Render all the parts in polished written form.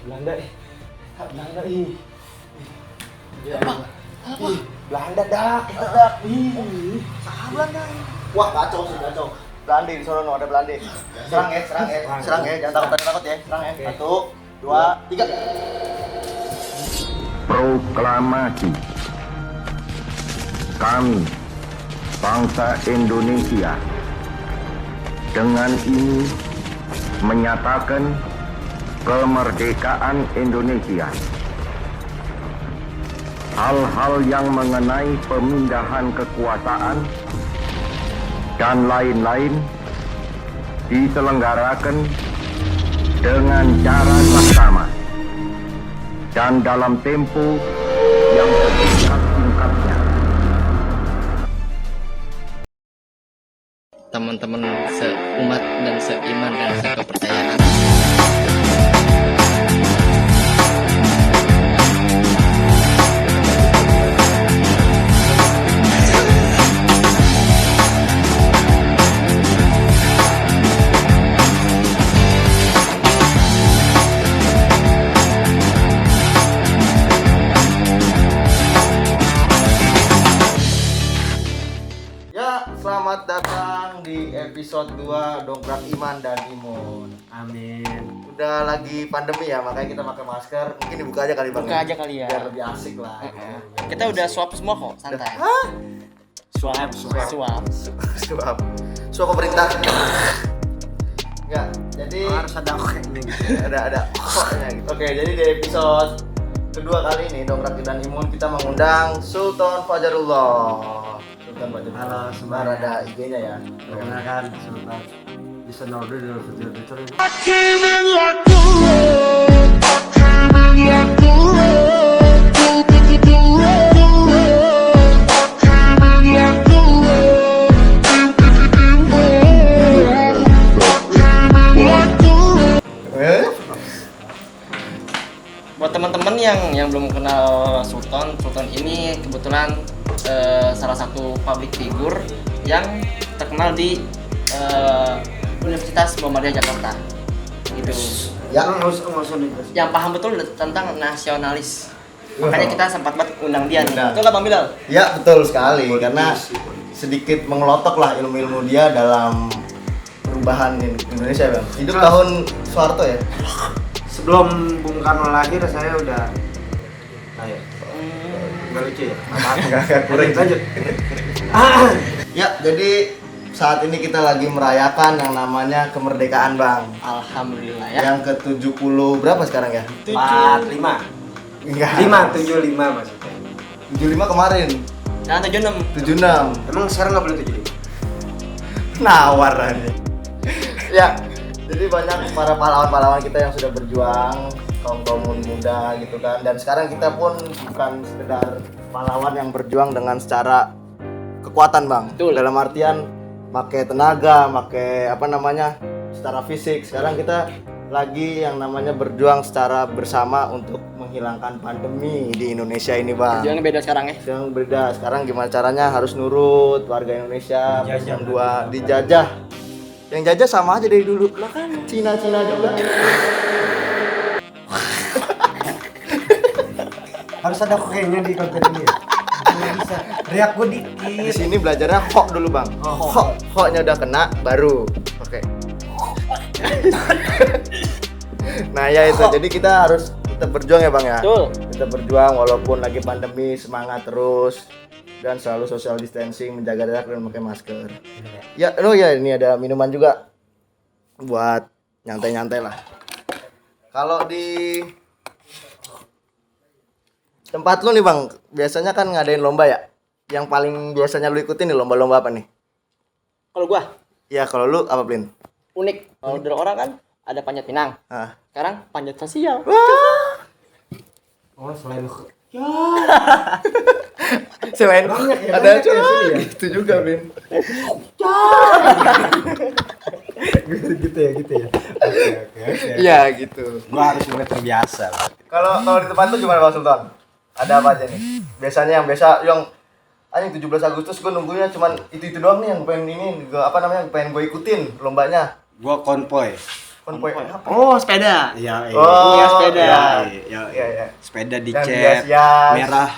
Belanda Belanda ih. Apa? Belanda dak. Saha Belanda? Wah, kacau sih, kacau. Belanda di sono ada Belanda. Serang ya, jangan takut ya. Serang ya. 1 2 3. Proklamasi. Kami, bangsa Indonesia, dengan ini menyatakan kemerdekaan Indonesia. Hal-hal yang mengenai pemindahan kekuasaan dan lain-lain diselenggarakan dengan cara bersama dan dalam tempo yang singkat-singkatnya. Teman-teman seumat dan seiman dan sekepercayaan. Ya, selamat datang di episode 2 Dongkrak Iman dan Imun. Amin. Udah lagi pandemi ya, makanya kita pakai masker. Mungkin dibuka aja kali Bang. Buka aja kali ya. Biar lebih asik lah. Kita udah swab semua kok, santai. Swab. Swab. Suap pemerintah. Enggak. Jadi Harus ada koknya gitu. ada koknya gitu. Oke, jadi di episode kedua kali ini Dongkrak dan Imun kita mengundang Sultan Fajarullah. Sultan Fajarullah. Halo Sebentar semuanya. ada IG-nya ya. Perkenalkan Sultan. Bisa order di fitur ini. Buat teman-teman yang belum kenal Sultan ini kebetulan salah satu public figure yang terkenal di Universitas Muhammadiyah Jakarta. Gitu. Ya. Yang paham betul tentang nasionalis. Makanya kita sempat banget undang dia nih. Undang. Betul nggak Bang Bilal? Ya, betul sekali karena sedikit mengelotok lah ilmu-ilmu dia dalam perubahan Indonesia, Bang. Hidup tahun Soeharto ya. Sebelum Bung Karno lahir saya udah ayo. Enggak lucu ya? Enggak kurang. Lanjut. Ya, jadi saat ini kita lagi merayakan yang namanya kemerdekaan, Bang. Alhamdulillah ya. Yang ke-70 berapa sekarang ya? 45. Enggak. 75 maksudnya. 75 kemarin. Jangan 76. 76. Emang sekarang nggak boleh 75? Nawar aja. Ya, jadi banyak para pahlawan-pahlawan kita yang sudah berjuang, kaum muda gitu kan. Dan sekarang kita pun bukan sekedar pahlawan yang berjuang dengan secara kekuatan, Bang. Betul. Dalam artian pakai tenaga, pakai apa namanya? Secara fisik. Sekarang kita lagi yang namanya berjuang secara bersama untuk menghilangkan pandemi di Indonesia ini, Bang. Jangan beda sekarang ya. Yang beda sekarang gimana caranya harus nurut warga Indonesia. Dijajah. Yang dua dijajah. Yang jajah sama aja dari dulu. Lah kan Cina juga. Harus ada koknya di konten ini ya? Nggak bisa. Riak gue Di dikit. sini belajarnya kok dulu, Bang. Oh, Koknya udah kena baru. Oke. Nah, ya itu. Jadi kita harus tetap berjuang ya, Bang ya. Betul. Kita berjuang walaupun lagi pandemi, semangat terus dan selalu social distancing, menjaga jarak dan memakai masker. Ya, ini ada minuman juga buat nyantai-nyantai lah. Kalau di tempat lu nih, Bang, biasanya kan ngadain lomba ya? Yang paling biasanya lu ikutin nih lomba-lomba apa nih? Kalau gua Ya, kalau lu apa, Blin? unik. Kalau dari orang kan ada panjat pinang. Ah. Sekarang panjat sosial. Oh, selain Selain Banyak ya, ada banyak ya sini ya? gitu juga, Blin. gitu ya. Oke. Iya, gitu. Gua harus mulai terbiasa. Kalau di tempat lu gimana, Bang Sultan? Ada apa aja nih? Biasanya yang anjing 17 Agustus gue nunggunya cuman itu doang nih yang pengen pengen gue ikutin lombanya. Gua konvoy. Konvoy apa? Oh, sepeda. Iya, Oh, iya, sepeda. Iya. Sepeda Yang dicat hias-hias. merah,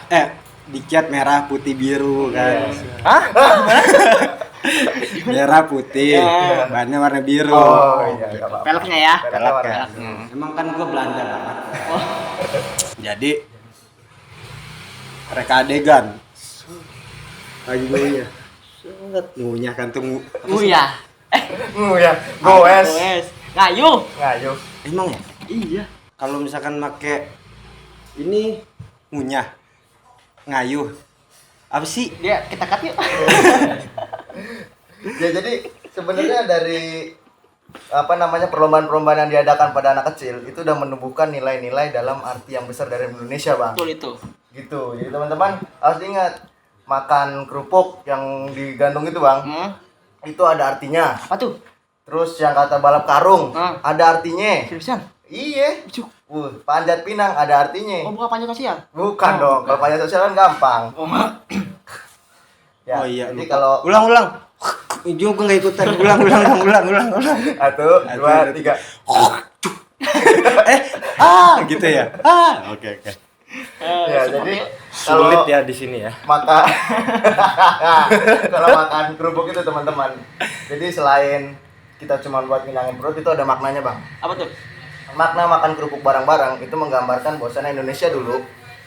dicat merah putih biru kan. Hah? Merah putih, Iya. bannya warna biru. Oh iya, enggak apa-apa. Peleknya ya. Peleknya warna Pelek ya. biru. Emang kan gua Belanda banget. Oh. Jadi reka adegan. Lagi ngunyah. Set, ngunyah kan tuh. Ya. Ya, goes. Goes. Ngayuh. Ngayuh. Emang ya? Iya. Kalau misalkan make ini ngunyah, ngayuh. Apa sih? Dia kita cut yuk. Ya jadi sebenarnya dari perlombaan-perlombaan yang diadakan pada anak kecil itu udah menumbuhkan nilai-nilai dalam arti yang besar dari Indonesia, Bang. Betul itu. Gitu. Jadi teman-teman harus ingat makan kerupuk yang digantung itu, Bang. Itu ada artinya. Apa tuh? Terus yang kata balap karung ada artinya. Seriusan? Iya. Panjat pinang ada artinya. Oh, bukan panjat sosial. Bukan dong. Kalau panjat sosial kan gampang. Oh, Ya, Oh iya. jadi lupa. kalau ulang. Ujung gua nggak ikutan. Ulang. 1, 2, 3. Gitu ya. Oke. Ya, jadi Sulit kalau ya di sini ya. maka kalau makan kerupuk itu teman-teman. Jadi selain kita cuma buat nginangin perut itu ada maknanya, Bang. apa tuh? Makna makan kerupuk bareng-bareng itu menggambarkan bahwasannya Indonesia dulu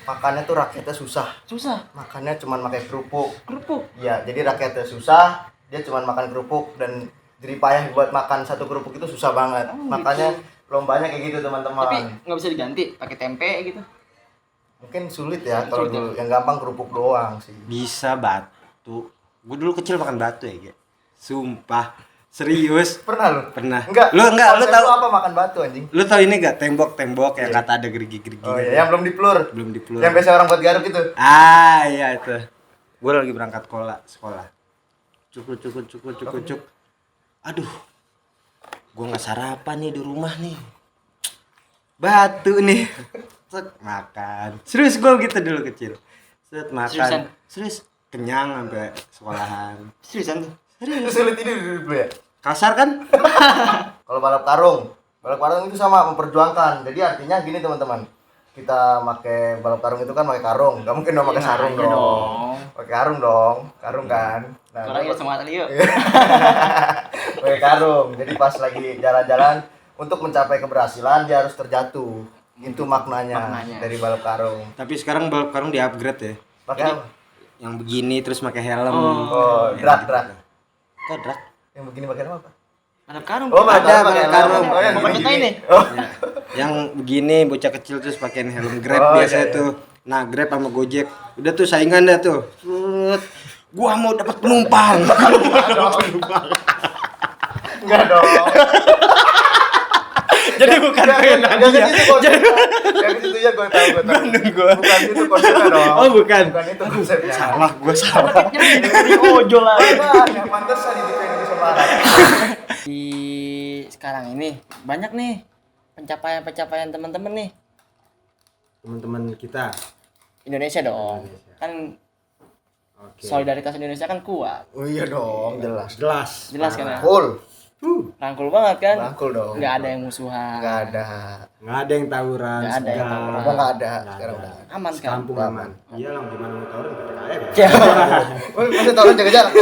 makannya tuh rakyatnya susah. Susah. Makannya cuma pakai kerupuk. Kerupuk. Ya, jadi rakyatnya susah, dia cuma makan kerupuk dan jerih payah buat makan satu kerupuk itu susah banget. Makanya lombanya kayak gitu, teman-teman. Tapi nggak bisa diganti pakai tempe gitu. Mungkin sulit ya kalau Sulit ya? dulu. Yang gampang kerupuk doang sih. Bisa batu. Gue dulu kecil makan batu ya, Ge. Sumpah. Serius. Pernah lu? Pernah. Enggak. Lu Konsep tahu apa makan batu anjing? Lu tahu ini gak tembok-tembok yang Iya. kata ada gerigi-gerigi. Oh iya, yang belum diplur. Belum dipelur. Yang biasa orang buat garuk itu. Iya itu. Gue lagi berangkat sekolah. Cuk. Aduh. Gue nggak sarapan nih di rumah nih. Batu nih. Set, makan. Serius gue gitu dulu kecil. Set, makan. Seriusan? Serius. Kenyang sampai sekolahan. Seriusan tuh. Sulit ini dulu ya. Kasar kan? Kalau balap karung itu sama memperjuangkan. Jadi artinya gini teman-teman. Kita pakai balap karung itu kan pakai karung. Gak mungkin dong pakai Iya, sarung iya dong. dong. Pakai karung dong. Karung kan. Nah, Orangnya semangat lagi yuk. pakai karung. Jadi pas lagi jalan-jalan untuk mencapai keberhasilan dia harus terjatuh. Itu maknanya dari balap karung. Tapi sekarang balap karung di-upgrade ya. Pakai apa? Yang begini terus pakai helm. Oh, drag. Kok drag? Yang begini pakai apa? Balap karung. Oh, balap Ada karung pakai balap karung. helm. Oh, yang Bukan kita ini. Oh. Ya. Yang begini bocah kecil terus pakein helm Grab Oh, biasanya iya, iya. tuh. Nah, Grab sama Gojek. Udah tuh saingan dah tuh. Set. Gua mau dapat penumpang. Enggak dong. Jadi bukan pengen Enggak ke situ konsepnya. Enggak ke situ ya gue tahu. Bukan itu konsepnya dong. Oh, bukan. Bukan itu konsepnya. Salah, gua salah. Dari ojol lah. Yang pantesan di TV Indonesia Barat. Di sekarang ini banyak nih pencapaian teman-teman nih. Teman-teman kita. Indonesia dong. Kan Oke. solidaritas Indonesia kan kuat. Oh iya dong, jelas. Jelas kan ya? Full. Rangkul banget kan? Rangkul dong. Nggak ada yang musuhan. Enggak ada. Nggak ada yang tawuran. Nggak ada yang segar. tawuran. Udah enggak ada sekarang udah. Aman kan? Kampung aman. Iya lah, gimana mau tawuran PPKM ya? Ya. Oh, masih tahu jaga jarak.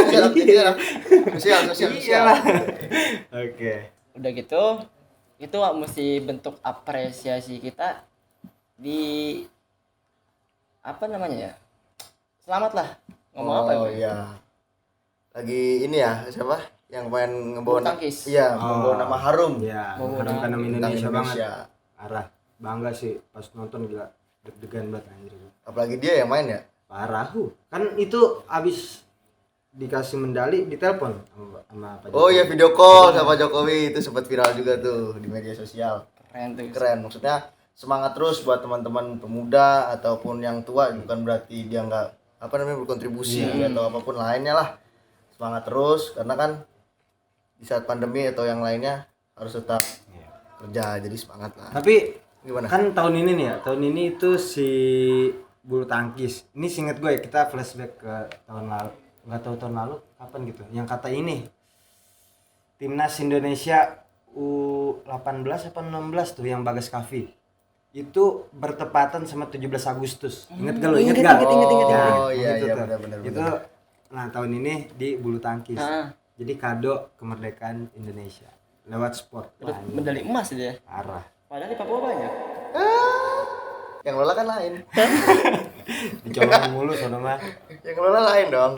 Sosial. Oke. Udah gitu, itu mesti bentuk apresiasi kita di apa namanya ya? Selamat lah. Ngomong apa ya? Oh iya. Lagi ini ya, siapa? Yang main ngebawa Bulu tangkis. Iya, membawa nama harum. Iya, Mau mengharumkan nama Tentang Indonesia banget. Indonesia. Parah. Bangga sih pas nonton, gila. Deg-degan banget anjir. Apalagi dia yang main ya. Parah. Kan itu abis dikasih medali ditelepon sama Pak Jokowi. Oh iya, video call sama Jokowi itu sempat viral juga tuh di media sosial. Keren tuh. Keren, maksudnya semangat terus buat teman-teman pemuda ataupun yang tua, bukan berarti dia nggak berkontribusi atau apapun lainnya lah. Semangat terus karena kan di saat pandemi atau yang lainnya harus tetap kerja, jadi semangat lah. Tapi Gimana? kan tahun ini nih ya, tahun ini itu si bulu tangkis. Ini seinget gue ya, kita flashback ke tahun lalu. Nggak tahu tahun lalu kapan gitu. Yang kata ini timnas Indonesia U18 apa 16 tuh yang Bagas Kavi. Itu bertepatan sama 17 Agustus. Ingat gak lo? Ingat gak? Oh iya Gitu iya tuh. benar. Itu nah tahun ini di bulu tangkis. Jadi kado kemerdekaan Indonesia lewat sport. Dapat Wah, ini medali emas dia. parah. Padahal di Papua banyak. Yang lola kan lain. Dicolong mulu sono mah. Yang lola lain dong.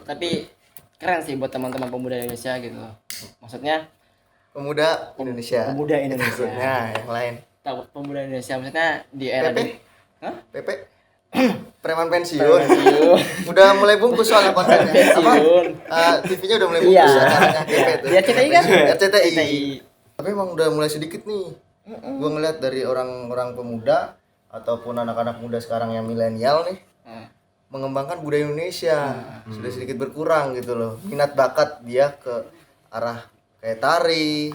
Tapi keren sih buat teman-teman pemuda Indonesia gitu. Maksudnya Pemuda Indonesia. pemuda Indonesia. Nah, yang lain. Tahu pemuda Indonesia maksudnya di era Pepe? Hah? Pepe. Preman pensiun. Pensiun. Udah mulai bungkus soalnya kontennya. Apa? Pensiun. TV-nya udah mulai bungkus Iya. acaranya Pepe tuh. Di RCTI kan? RCTI. Tapi emang udah mulai sedikit nih. Gua ngeliat dari orang-orang pemuda ataupun anak-anak muda sekarang yang milenial nih mengembangkan budaya Indonesia. Sudah sedikit berkurang gitu loh. Minat bakat dia ke arah kayak tari,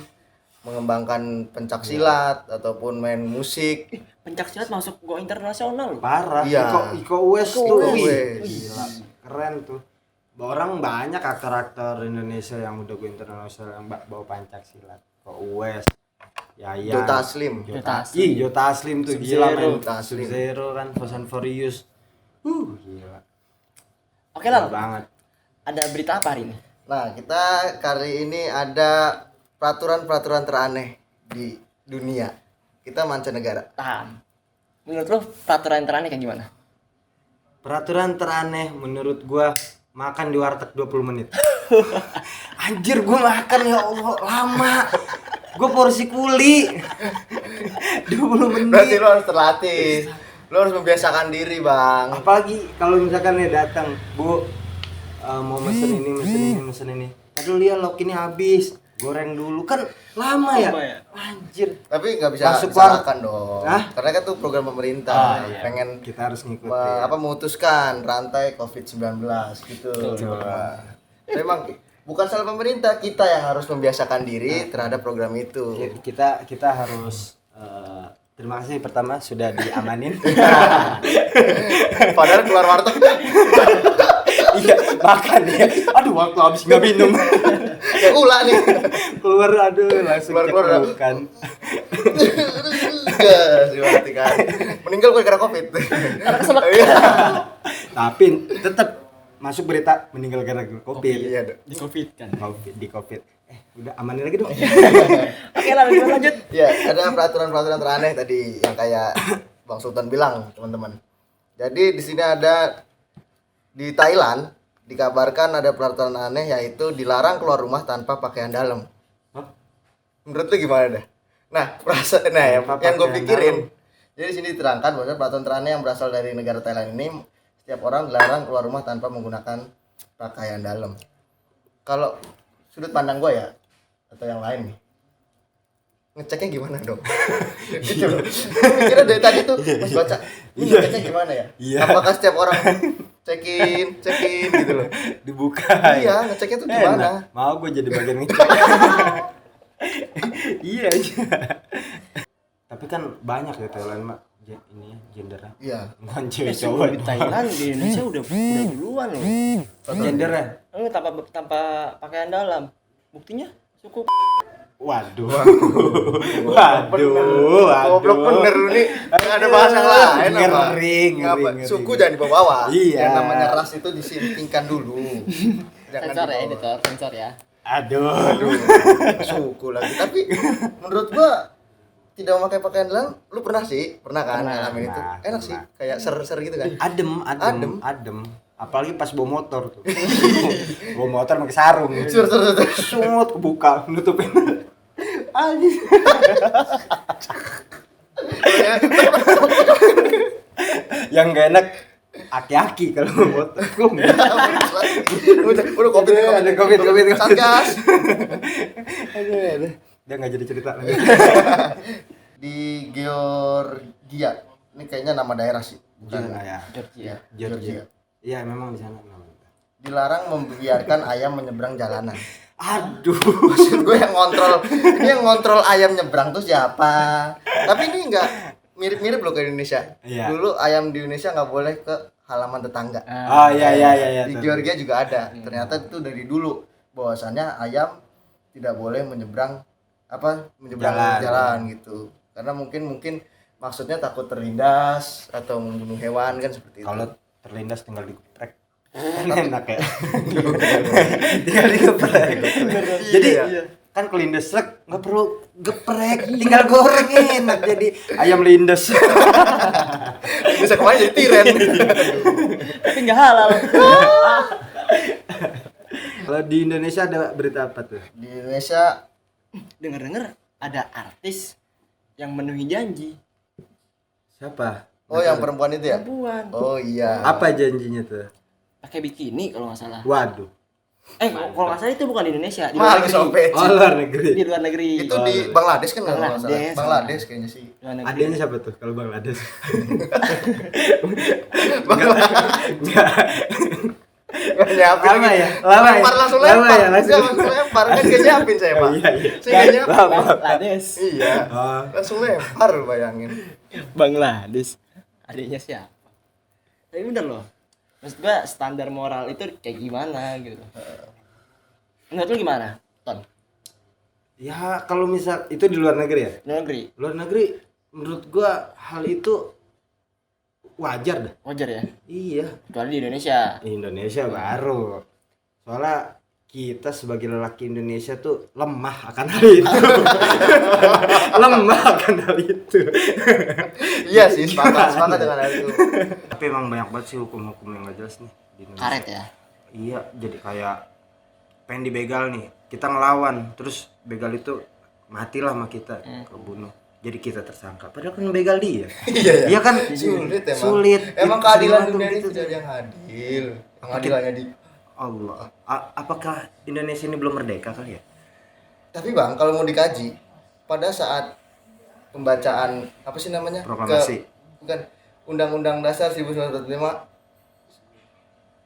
mengembangkan pencak silat ataupun main musik. Pencak silat masuk go internasional loh. Parah. Iya. Iko Uwais tuh. Iko Wih, Uwais. gila. Keren tuh. Orang banyak aktor-aktor Indonesia yang udah go internasional yang bawa Pancasila. Iko Uwais. Yaya. Jota Slim. Jota Aslim tuh gila main. Jota Slim. Sub-Zero kan, Fast and Furious. Gila. Oke lah. Gila banget. Ada berita apa hari ini? Nah, kita kali ini ada peraturan-peraturan teraneh di dunia. Kita mancanegara. Tahan. Menurut lo peraturan teraneh kayak gimana? Peraturan teraneh menurut gua makan di warteg 20 menit. Anjir gua makan ya Allah lama. Gua porsi kuli. 20 menit. Berarti lo harus terlatih. Lo harus membiasakan diri, Bang. Apalagi kalau misalkan nih datang, Bu, mau mesen ini. Aduh lihat lauk ini habis. Goreng dulu kan lama ya. Anjir. Tapi nggak bisa Masuk disalahkan dong. Hah? Karena kan tuh program pemerintah pengen Kita harus ngikutin. memutuskan rantai COVID-19 gitu. Memang bukan salah pemerintah, kita yang harus membiasakan diri terhadap program itu. Kita harus terima kasih pertama sudah diamanin. Padahal keluar warteg Iya, makan ya. Aduh, waktu habis nggak minum. ya ulah nih. Keluar aduh langsung Keluar. kan. Gas, dimatikan. Meninggal gue karena COVID. Iya. Tapi tetap masuk berita meninggal karena Covid. Iya, Dok. Di Covid kan. Di Covid. Udah amanin lagi dong. Oke lah, lanjut. Ya, ada peraturan-peraturan teraneh tadi yang kayak Bang Sultan bilang, teman-teman. Jadi di sini ada di Thailand dikabarkan ada peraturan aneh yaitu dilarang keluar rumah tanpa pakaian dalam. Hah? Menurut lu gimana dah? Nah, yang gue pakaian pikirin. Jadi di sini diterangkan bahwa peraturan teraneh yang berasal dari negara Thailand ini setiap orang dilarang keluar rumah tanpa menggunakan pakaian dalam. Kalau sudut pandang gue ya atau yang lain nih, ngeceknya gimana dong? Gitu loh. Mikirnya dari tadi tuh pas baca, ini ngeceknya gimana ya? Iya. Apakah setiap orang cekin gitu loh? Dibuka. Iya, ngeceknya tuh gimana? Enak. Mau gue jadi bagian ngecek. Iya aja. Tapi kan banyak ya Thailand mak ini gendernya. Iya. Bukan cewek cowok. Sebelum di Thailand di Indonesia udah duluan loh. Gendernya. Tanpa pakaian dalam. Buktinya suku. Waduh. Goblok bener lu nih. Nggak ada bahasa lain apa? Ngeri. Suku jangan dibawa-bawa. Iya. Yang namanya ras itu disintingkan dulu. Jangan Sensor ya dibawa. editor, sensor ya. Aduh. Suku lagi. Tapi menurut gua tidak memakai pakaian dalam, lu pernah kan ngalamin itu? Enak sih, kayak ser-ser gitu kan. Adem. Apalagi pas bawa motor tuh. Bawa motor pakai sarung. Sur. Sumut kebuka nutupin. Anjir. Yang gak enak aki-aki kalau bawa motor. Udah COVID. Satgas. Aduh. Dia nggak jadi cerita lagi. Di Georgia. Ini kayaknya nama daerah sih. Bukan Ya. Georgia. Iya, memang di sana namanya. Dilarang membiarkan ayam menyeberang jalanan. Aduh. Maksud gue yang ngontrol ayam nyebrang tuh siapa? Tapi ini enggak mirip-mirip loh ke Indonesia. Iya. Dulu ayam di Indonesia nggak boleh ke halaman tetangga. Oh iya. Di Georgia juga ada. Ternyata itu dari dulu bahwasannya ayam tidak boleh menyeberang Jalan. jalan gitu. Karena mungkin maksudnya takut terlindas atau membunuh hewan kan seperti itu. Kalau terlindas tinggal dikeprek. Enak ya. Tinggal dikeprek. Jadi kan kelindes srek nggak perlu geprek, tinggal goreng enak jadi ayam lindes. Bisa kemana jadi tiren. Tapi nggak halal. Kalau di Indonesia ada berita apa tuh? Di Indonesia Dengar-dengar ada artis yang memenuhi janji. Siapa? oh yang perempuan itu ya? Perempuan. Oh iya. Apa janjinya tuh? Pakai bikini kalau nggak salah. Waduh. Kalau nggak salah itu bukan di Indonesia, di luar Malah negeri. sobek. Oh, luar negeri. Di luar negeri. Itu di Bangladesh kan kalau nggak salah. Bangladesh. Bangladesh kayaknya sih. Luar negeri. Adanya siapa tuh kalau Bangladesh? Nggak nyiapin Lama lagi. ya? Lama ya? Lempar langsung Lama lempar. ya? Langsung. Nggak, langsung lempar kan nggak nyiapin saya pak. Iya, iya. Saya nggak nyiapin. Lama. Bangladesh. Iya. Oh. Langsung lempar bayangin. Bangladesh. Adiknya siapa? Tapi bener loh. Maksud gua standar moral itu kayak gimana gitu. Menurut lu gimana, Ton? Ya kalau misal itu di luar negeri ya? Luar negeri. Luar negeri menurut gua hal itu wajar dah. Wajar ya? Iya. Kecuali di Indonesia. Indonesia baru. Soalnya kita sebagai lelaki Indonesia tuh lemah akan hal itu. Lemah akan hal itu. Iya sih sepakat dengan hal itu. Tapi emang banyak banget sih hukum-hukum yang gak jelas nih di Indonesia. Karet ya. Iya, jadi kayak pengen dibegal nih, kita ngelawan, terus begal itu matilah sama kita, kebunuh. Jadi kita tersangka. Padahal kan begal dia. Iya Iya kan Sulit emang. sulit. Emang keadilan Semua tuh dunia ini begitu tidak tuh. ada yang adil. Pengadilannya di. Allah. Apakah Indonesia ini belum merdeka kali ya? Tapi bang kalau mau dikaji pada saat pembacaan apa sih namanya? Proklamasi. Bukan Undang-Undang Dasar 1945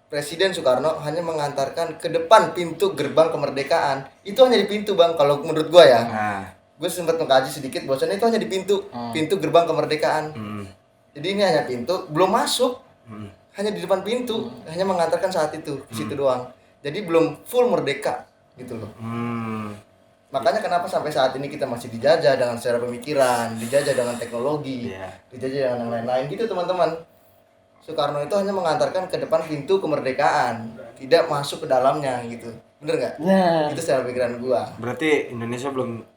Presiden Soekarno hanya mengantarkan ke depan pintu gerbang kemerdekaan. Itu hanya di pintu bang kalau menurut gua ya. Nah, Gue sempat mengkaji sedikit bahwasannya itu hanya di pintu gerbang kemerdekaan. Jadi ini hanya pintu, belum masuk. Hanya di depan pintu, hanya mengantarkan saat itu ke situ doang. Jadi belum full merdeka gitu loh. Makanya kenapa sampai saat ini kita masih dijajah dengan secara pemikiran, dijajah dengan teknologi, Iya. dijajah dengan yang lain-lain gitu teman-teman. Soekarno itu hanya mengantarkan ke depan pintu kemerdekaan, tidak masuk ke dalamnya gitu. Bener nggak? Nah. Itu secara pikiran gua. berarti Indonesia belum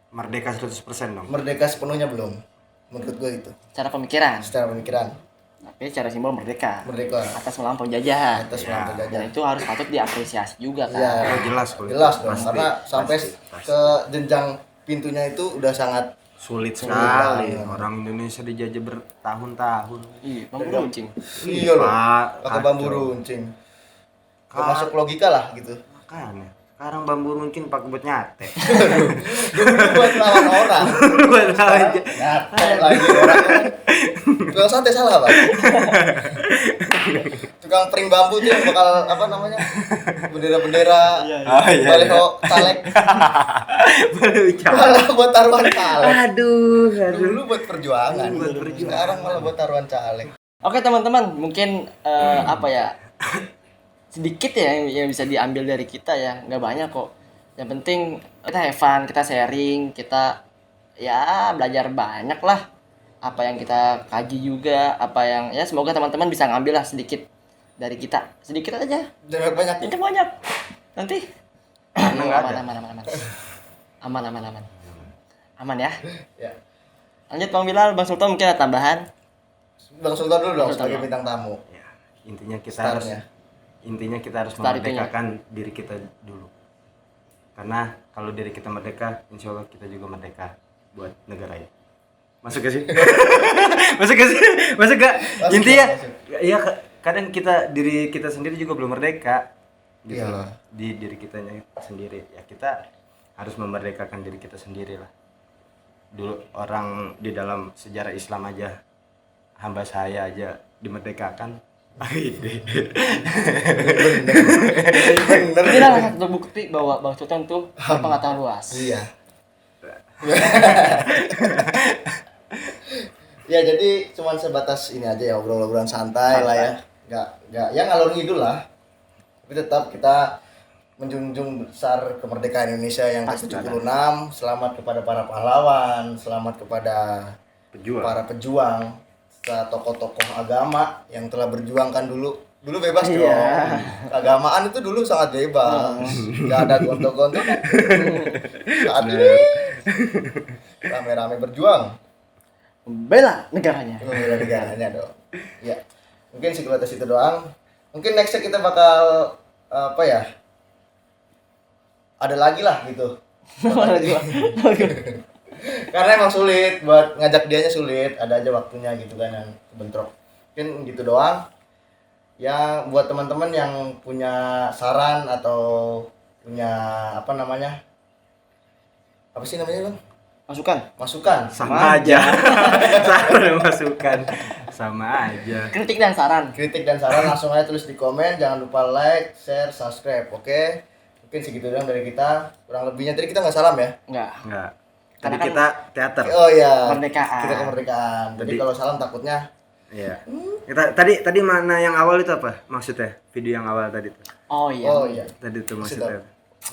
merdeka 100% dong. Merdeka sepenuhnya belum. Menurut gua itu. Cara pemikiran. Secara pemikiran, Tapi secara simbol merdeka. merdeka Atas melampaui jajahan. atas Ya. melampaui Dan jajahan. itu harus patut diapresiasi juga kan. Iya. Oh, jelas kalau itu. Jelas dong, Pasti, karena sampai pasti. ke jenjang pintunya itu udah sangat Sulit Sulit sekali. banget. Orang Indonesia dijajah bertahun-tahun. Iya, bambu runcing. iya loh. Pak, Pakai bambu kacau. runcing. Gak masuk logika lah gitu. Makanya sekarang bambu runcing pakai buat nyate. Dulu buat lawan orang. Buat aja. Nyate lagi orang. Tukang sate salah pak. Tukang pering bambu tuh yang bakal apa namanya? Bendera-bendera. Oh, iya. Baleho caleg. Baru bicara. Malah buat taruhan caleg. Aduh. Dulu buat perjuangan. Buat perjuangan. Sekarang malah buat taruhan caleg. Oke teman-teman, mungkin apa ya, sedikit ya yang bisa diambil dari kita ya, nggak banyak kok. Yang penting kita have fun, kita sharing, kita ya belajar banyak lah. Apa yang kita kaji juga, apa yang ya semoga teman-teman bisa ngambil lah sedikit dari kita, sedikit aja, Jangan banyak. tidak banyak. Nanti Karena nggak ada. aman ya. Ya. Lanjut Bang Bilal, Bang Sultan mungkin ada tambahan. Bang Sultan dulu dong Sultan sebagai dong. bintang tamu. Ya, intinya kita Startnya. harus Start itunya. memerdekakan diri kita dulu. Karena kalau diri kita merdeka, insya Allah kita juga merdeka buat negara ini. Masuk gak sih? Masuk gak sih? Masuk gak? Masuk, Intinya, masuk. ya kadang diri kita sendiri juga belum merdeka. Gitu Iya. loh. Di diri kitanya sendiri. Ya kita harus memerdekakan diri kita sendiri lah. Dulu orang di dalam sejarah Islam aja, hamba saya aja dimerdekakan. Bener. Ini adalah satu bukti bahwa Bang Sultan tuh pengetahuan luas. Iya. Ya jadi cuman sebatas ini aja ya obrolan santai lah ya. Nggak ya ngalor ngidul lah. Tapi tetap kita menjunjung besar kemerdekaan Indonesia yang Pasti ke-76. Selamat kepada para pahlawan, selamat kepada para pejuang, tokoh-tokoh agama yang telah berjuang kan dulu bebas dong. Iya. Keagamaan itu dulu sangat bebas, nggak ada gontok-gontok. Saat ini rame-rame berjuang Bela negaranya. membela negaranya dong. Ya, mungkin sekilas itu doang. Mungkin nextnya kita bakal apa ya? Ada lagi lah gitu. Karena emang sulit buat ngajak dianya sulit, ada aja waktunya gitu kan yang bentrok. Mungkin gitu doang. Ya buat teman-teman yang punya saran atau punya apa namanya? Apa sih namanya, Bang? Masukan. Sama aja. Saran masukan. Sama aja. Kritik dan saran. Kritik dan saran langsung aja tulis di komen, jangan lupa like, share, subscribe, oke? Mungkin segitu doang dari kita. Kurang lebihnya tadi kita nggak salam ya? Enggak. Enggak. Tadi Karena kan kita teater. Oh iya. Kemerdekaan. Kita kemerdekaan. Jadi Tadi- kalau salam takutnya Iya. Tadi mana yang awal itu apa? Maksudnya video yang awal tadi tuh. Oh iya. oh iya. Tadi tuh maksudnya.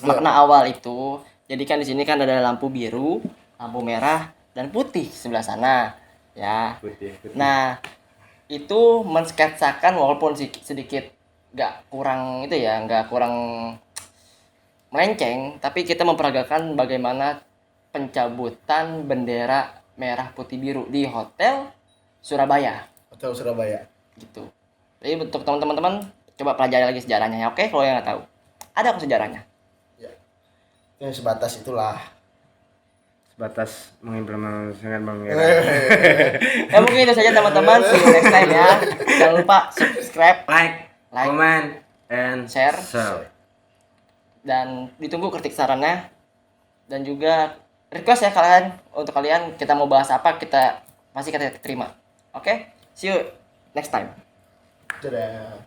Makna awal itu, jadi kan di sini kan ada lampu biru, lampu merah, dan putih sebelah sana, ya. Putih. Nah, itu mensketsakan walaupun sedikit nggak kurang itu ya, nggak kurang melenceng, tapi kita memperagakan bagaimana pencabutan bendera merah putih biru di Hotel Surabaya, Hotel Surabaya. gitu. Jadi untuk teman-teman coba pelajari lagi sejarahnya ya, oke? Kalau yang nggak tahu, ada kok sejarahnya. Ya. Yang sebatas itulah. Sebatas mengimplementasikan Bang Mira. Ya mungkin itu saja teman-teman, see you next time ya. Jangan lupa subscribe, Like, Like, comment, and share. share. Dan ditunggu kritik sarannya, dan juga request ya kalian, untuk kalian kita mau bahas apa, kita pasti kita terima. Oke, see you next time. Dadah.